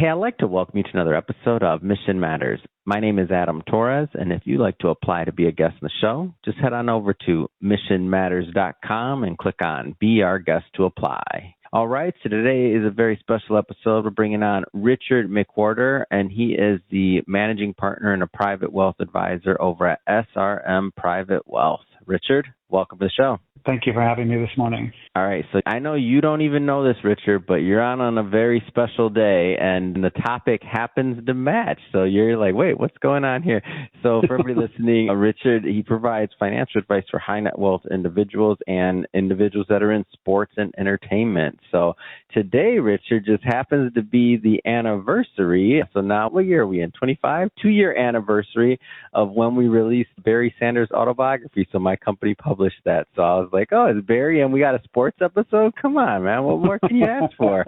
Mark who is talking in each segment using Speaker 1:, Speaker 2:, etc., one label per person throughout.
Speaker 1: Hey, I'd like to welcome you to another episode of Mission Matters. My name is Adam Torres, and if you'd like to apply to be a guest in the show, just head on over to missionmatters.com and click on Be Our Guest to apply. All right, so today is a very special episode. We're bringing on Richard McWhorter, and he is the managing partner and a private wealth advisor over at SRM Private Wealth. Richard, welcome to the show.
Speaker 2: Thank you for having me this morning.
Speaker 1: All right, so I know you don't even know this, Richard, but you're on a very special day, and the topic happens to match. So you're like, wait, what's going on here? So for everybody listening, Richard, he provides financial advice for high net wealth individuals and individuals that are in sports and entertainment. So today, Richard, just happens to be the anniversary. So now, what year are we in? 25? 2-year anniversary of when we released Barry Sanders' autobiography. So my company published that. So I was like, oh, it's Barry and we got a sports episode? Come on, man. What more can you ask for?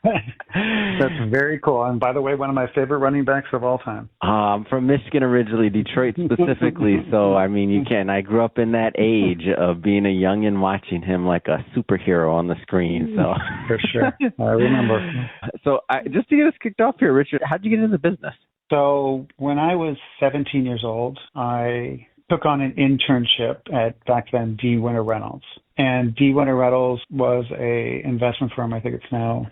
Speaker 2: That's very cool. And by the way, one of my favorite running backs of all time.
Speaker 1: I'm from Michigan originally, Detroit specifically. So, I mean, you can. I grew up in that age of being a youngin' watching him like a superhero on the screen. So
Speaker 2: for sure. I remember.
Speaker 1: So just to get us kicked off here, Richard, how'd you get into business?
Speaker 2: So when I was 17 years old, I took on an internship at, back then, D. Winter Reynolds. And D. Winter Reynolds was a investment firm. I think it's now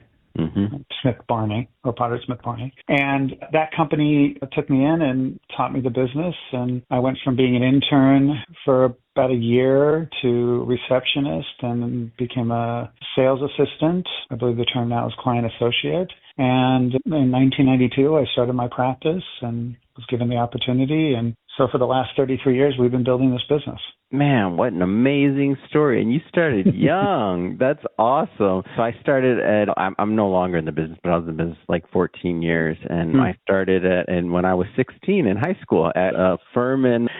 Speaker 2: Smith Barney or Potter Smith Barney. And that company took me in and taught me the business. And I went from being an intern for about a year to receptionist and then became a sales assistant. I believe the term now is client associate. And in 1992, I started my practice and was given the opportunity. And so for the last 33 years, we've been building this business.
Speaker 1: Man, what an amazing story. And you started young. That's awesome. So I started I'm no longer in the business, but I was in the business like 14 years. And I started when I was 16 in high school at a firm, and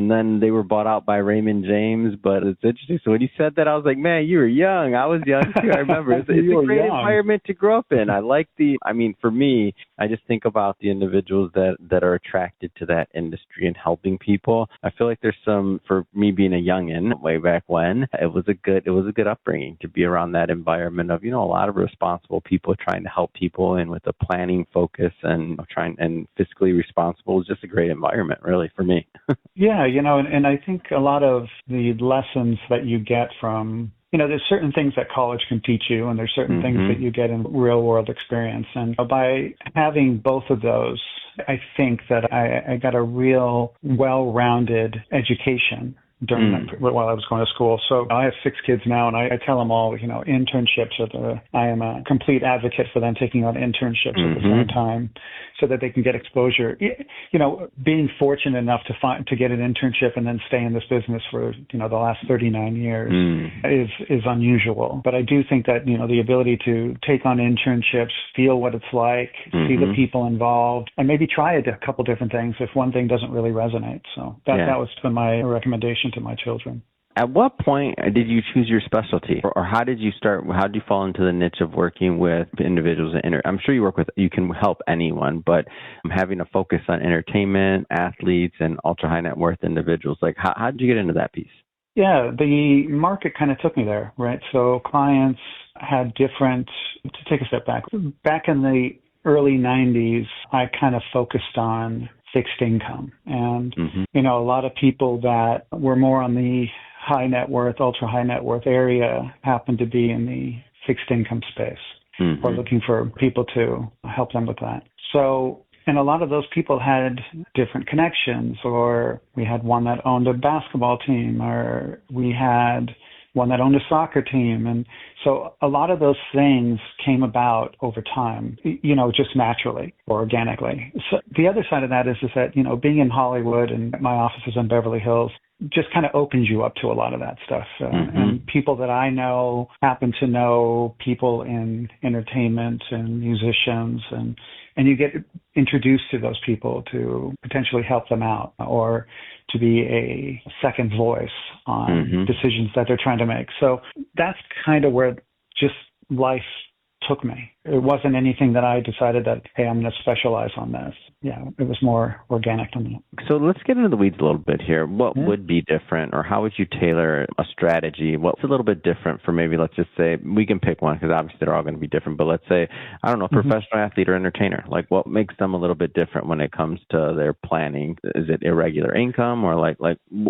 Speaker 1: then they were bought out by Raymond James. But it's interesting. So when you said that, I was like, man, you were young. I was young too. I remember. It's a great environment to grow up in. I like for me, I just think about the individuals that are attracted to that industry and helping people. I feel like there's for me being a youngin' way back when, it was a good upbringing to be around that environment of, a lot of responsible people trying to help people and with a planning focus and and fiscally responsible. Is just a great environment really for me.
Speaker 2: Yeah, and I think a lot of the lessons that you get from there's certain things that college can teach you, and there's certain things that you get in real world experience. And by having both of those, I think that I got a real well-rounded education while I was going to school. So I have 6 kids now, and I tell them all, internships I am a complete advocate for them taking on internships at the same time so that they can get exposure. Being fortunate enough to get an internship and then stay in this business for, the last 39 years is unusual. But I do think that, the ability to take on internships, feel what it's like, see the people involved, and maybe try a couple different things if one thing doesn't really resonate. So that was my recommendation to my children.
Speaker 1: At what point did you choose your specialty, or how did you start? How did you fall into the niche of working with individuals? I'm sure you can help anyone, but having a focus on entertainment, athletes, and ultra high net worth individuals. Like, how did you get into that piece?
Speaker 2: Yeah, the market kind of took me there, right? So clients had different. To take a step back in the early 90s, I kind of focused on fixed income. And, a lot of people that were more on the high net worth, ultra high net worth area happened to be in the fixed income space or looking for people to help them with that. So, and a lot of those people had different connections, or we had one that owned a basketball team, or we had one that owned a soccer team. And so a lot of those things came about over time, just naturally or organically. So the other side of that is that, being in Hollywood and my office is in Beverly Hills, just kind of opens you up to a lot of that stuff. And people that I know happen to know people in entertainment and musicians, and you get introduced to those people to potentially help them out or to be a second voice on decisions that they're trying to make. So that's kind of where just life took me. It wasn't anything that I decided that, hey, I'm going to specialize on this. Yeah, it was more organic than that.
Speaker 1: So let's get into the weeds a little bit here. What would be different, or how would you tailor a strategy? What's a little bit different for maybe, let's just say, we can pick one because obviously they're all going to be different, but let's say, I don't know, professional athlete or entertainer. Like, what makes them a little bit different when it comes to their planning? Is it irregular income, or like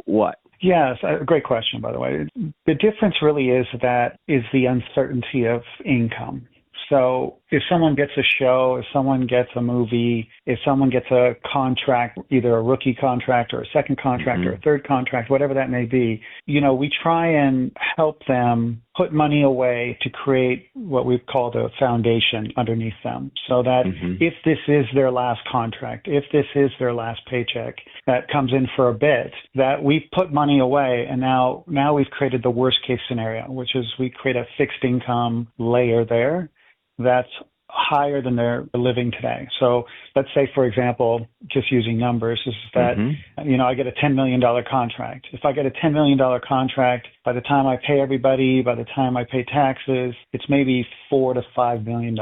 Speaker 1: what?
Speaker 2: Yes, great question, by the way. The difference really is the uncertainty of income. So if someone gets a show, if someone gets a movie, if someone gets a contract, either a rookie contract or a second contract or a third contract, whatever that may be, we try and help them put money away to create what we've called a foundation underneath them, so that if this is their last contract, if this is their last paycheck that comes in for a bit, that we've put money away, and now we've created the worst case scenario, which is we create a fixed income layer there that's higher than they're living today. So let's say, for example, just using numbers, is that, I get a $10 million contract. If I get a $10 million contract, by the time I pay everybody, by the time I pay taxes, it's maybe $4 to $5 million.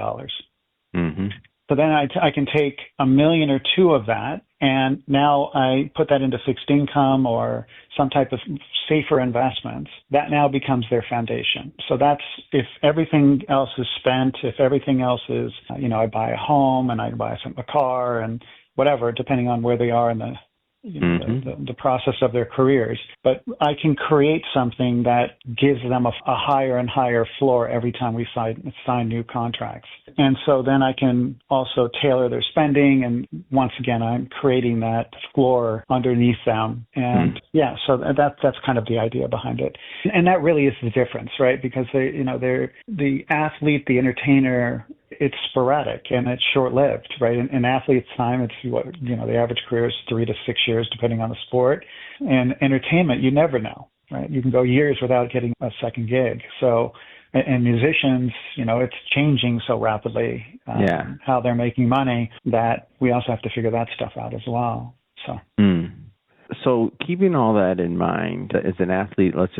Speaker 2: So then I can take $1 million or $2 million of that, and now I put that into fixed income or some type of safer investments. That now becomes their foundation. So that's, if everything else is spent, if everything else is, I buy a home and I buy a car and whatever, depending on where they are in the process of their careers. But I can create something that gives them a higher and higher floor every time we sign new contracts. And so then I can also tailor their spending. And once again, I'm creating that floor underneath them. And so that's kind of the idea behind it. And that really is the difference, right? Because they're the athlete, the entertainer, it's sporadic and it's short-lived, right? In athlete's time, it's the average career is 3 to 6 years, depending on the sport. And entertainment, you never know, right? You can go years without getting a second gig. So, and musicians, it's changing so rapidly, how they're making money, that we also have to figure that stuff out as well. So.
Speaker 1: So keeping all that in mind, as an athlete, let's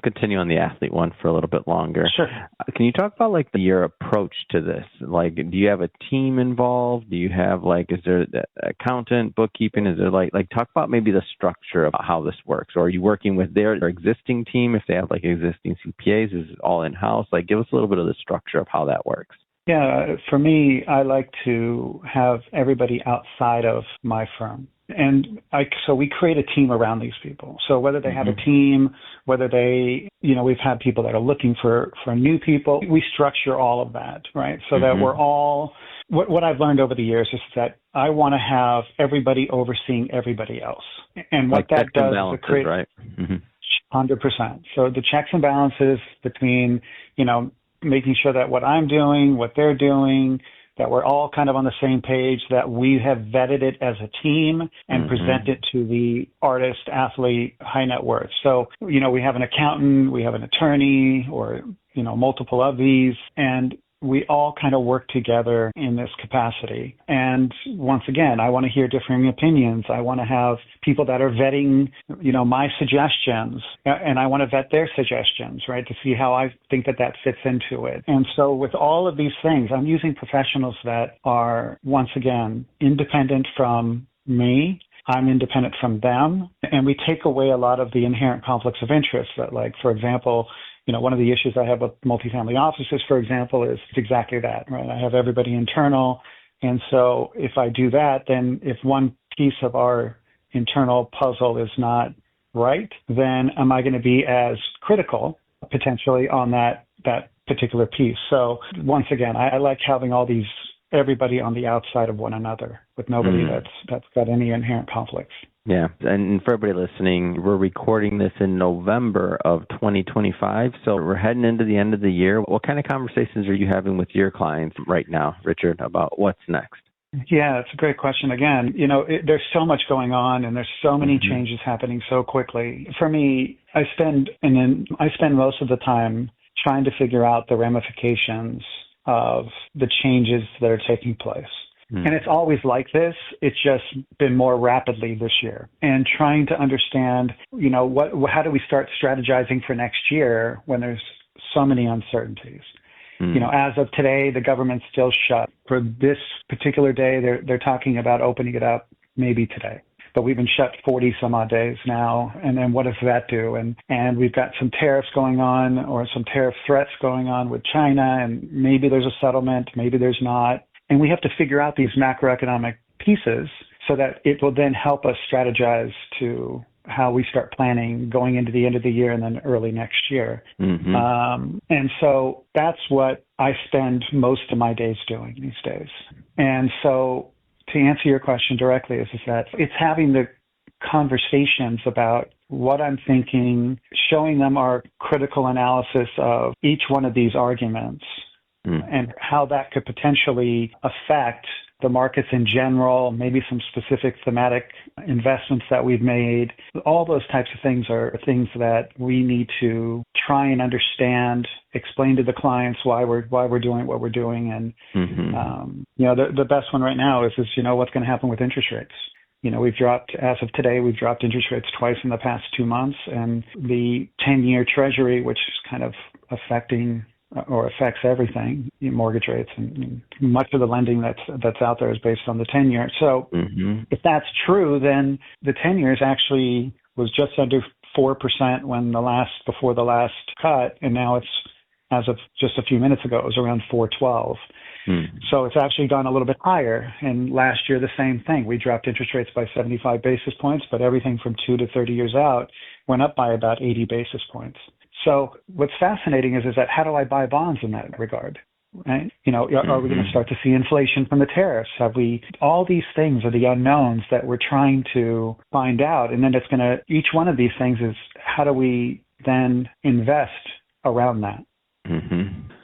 Speaker 1: continue on the athlete one for a little bit longer.
Speaker 2: Sure.
Speaker 1: Can you talk about your approach to this? Like, do you have a team involved? Do you have is there accountant, bookkeeping? Is there talk about maybe the structure of how this works? Or are you working with their existing team if they have existing CPAs? Is it all in-house? Give us a little bit of the structure of how that works.
Speaker 2: Yeah, for me, I like to have everybody outside of my firm. And so we create a team around these people. So whether they have a team, whether they, we've had people that are looking for new people, we structure all of that, right? So that we're all, what I've learned over the years is that I want to have everybody overseeing everybody else. And what that does is it creates,
Speaker 1: right?
Speaker 2: 100%. So the checks and balances between, making sure that what I'm doing, what they're doing, that we're all kind of on the same page, that we have vetted it as a team and present it to the artist, athlete, high net worth. So, we have an accountant, we have an attorney, or, multiple of these, and we all kind of work together in this capacity. And once again, I want to hear differing opinions. I want to have people that are vetting, my suggestions, and I want to vet their suggestions, right, to see how I think that fits into it. And so with all of these things, I'm using professionals that are, once again, independent from me. I'm independent from them, and we take away a lot of the inherent conflicts of interest that, for example, one of the issues I have with multifamily offices, for example, is exactly that, right? I have everybody internal. And so if I do that, then if one piece of our internal puzzle is not right, then am I going to be as critical potentially on that particular piece? So once again, I like having everybody on the outside of one another with nobody that's got any inherent conflicts.
Speaker 1: Yeah, and for everybody listening, we're recording this in November of 2025, so we're heading into the end of the year. What kind of conversations are you having with your clients right now, Richard, about what's next?
Speaker 2: Yeah, it's a great question. Again, there's so much going on, and there's so many changes happening so quickly. For me, I spend most of the time trying to figure out the ramifications of the changes that are taking place. And it's always like this. It's just been more rapidly this year. And trying to understand, how do we start strategizing for next year when there's so many uncertainties? As of today, the government's still shut. For this particular day, they're talking about opening it up maybe today. But we've been shut 40 some odd days now. And then what does that do? And we've got some tariffs going on, or some tariff threats going on with China, and maybe there's a settlement, maybe there's not. And we have to figure out these macroeconomic pieces so that it will then help us strategize to how we start planning going into the end of the year and then early next year. And so that's what I spend most of my days doing these days. And so to answer your question directly is that it's having the conversations about what I'm thinking, showing them our critical analysis of each one of these arguments and how that could potentially affect the markets in general, maybe some specific thematic investments that we've made. All those types of things are things that we need to try and understand, explain to the clients why we're doing what we're doing. And, the best one right now is what's going to happen with interest rates. As of today, we've dropped interest rates twice in the past 2 months, and the 10-year Treasury, which is kind of affects everything, mortgage rates, and much of the lending that's out there is based on the 10-year. So if that's true, then the 10 years actually was just under 4% before the last cut, and now it's, as of just a few minutes ago, it was around 4.12. So it's actually gone a little bit higher. And last year, the same thing. We dropped interest rates by 75 basis points, but everything from 2 to 30 years out went up by about 80 basis points. So what's fascinating is that how do I buy bonds in that regard? Right? Are we going to start to see inflation from the tariffs? All these things are the unknowns that we're trying to find out. And then each one of these things is how do we then invest around that?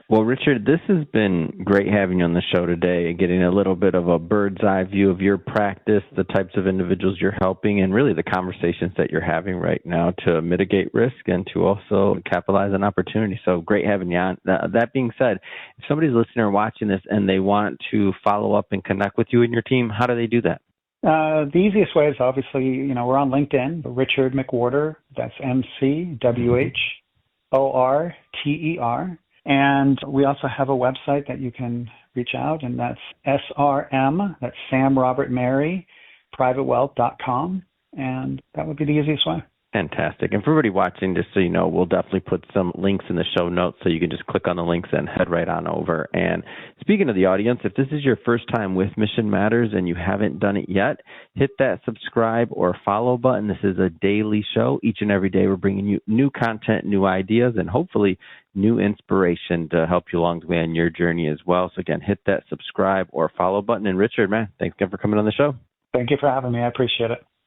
Speaker 1: Well, Richard, this has been great having you on the show today and getting a little bit of a bird's eye view of your practice, the types of individuals you're helping, and really the conversations that you're having right now to mitigate risk and to also capitalize on opportunity. So great having you on. That being said, if somebody's listening or watching this and they want to follow up and connect with you and your team, how do they do that?
Speaker 2: The easiest way is obviously, we're on LinkedIn, Richard McWhorter. That's McWhorter. And we also have a website that you can reach out, and that's SRM, that's Sam Robert Mary, privatewealth.com, and that would be the easiest way.
Speaker 1: Fantastic. And for everybody watching, just so you know, we'll definitely put some links in the show notes so you can just click on the links and head right on over. And speaking of the audience, if this is your first time with Mission Matters and you haven't done it yet, hit that subscribe or follow button. This is a daily show. Each and every day we're bringing you new content, new ideas, and hopefully new inspiration to help you along the way on your journey as well. So again, hit that subscribe or follow button. And Richard, man, thanks again for coming on the show.
Speaker 2: Thank you for having me. I appreciate it.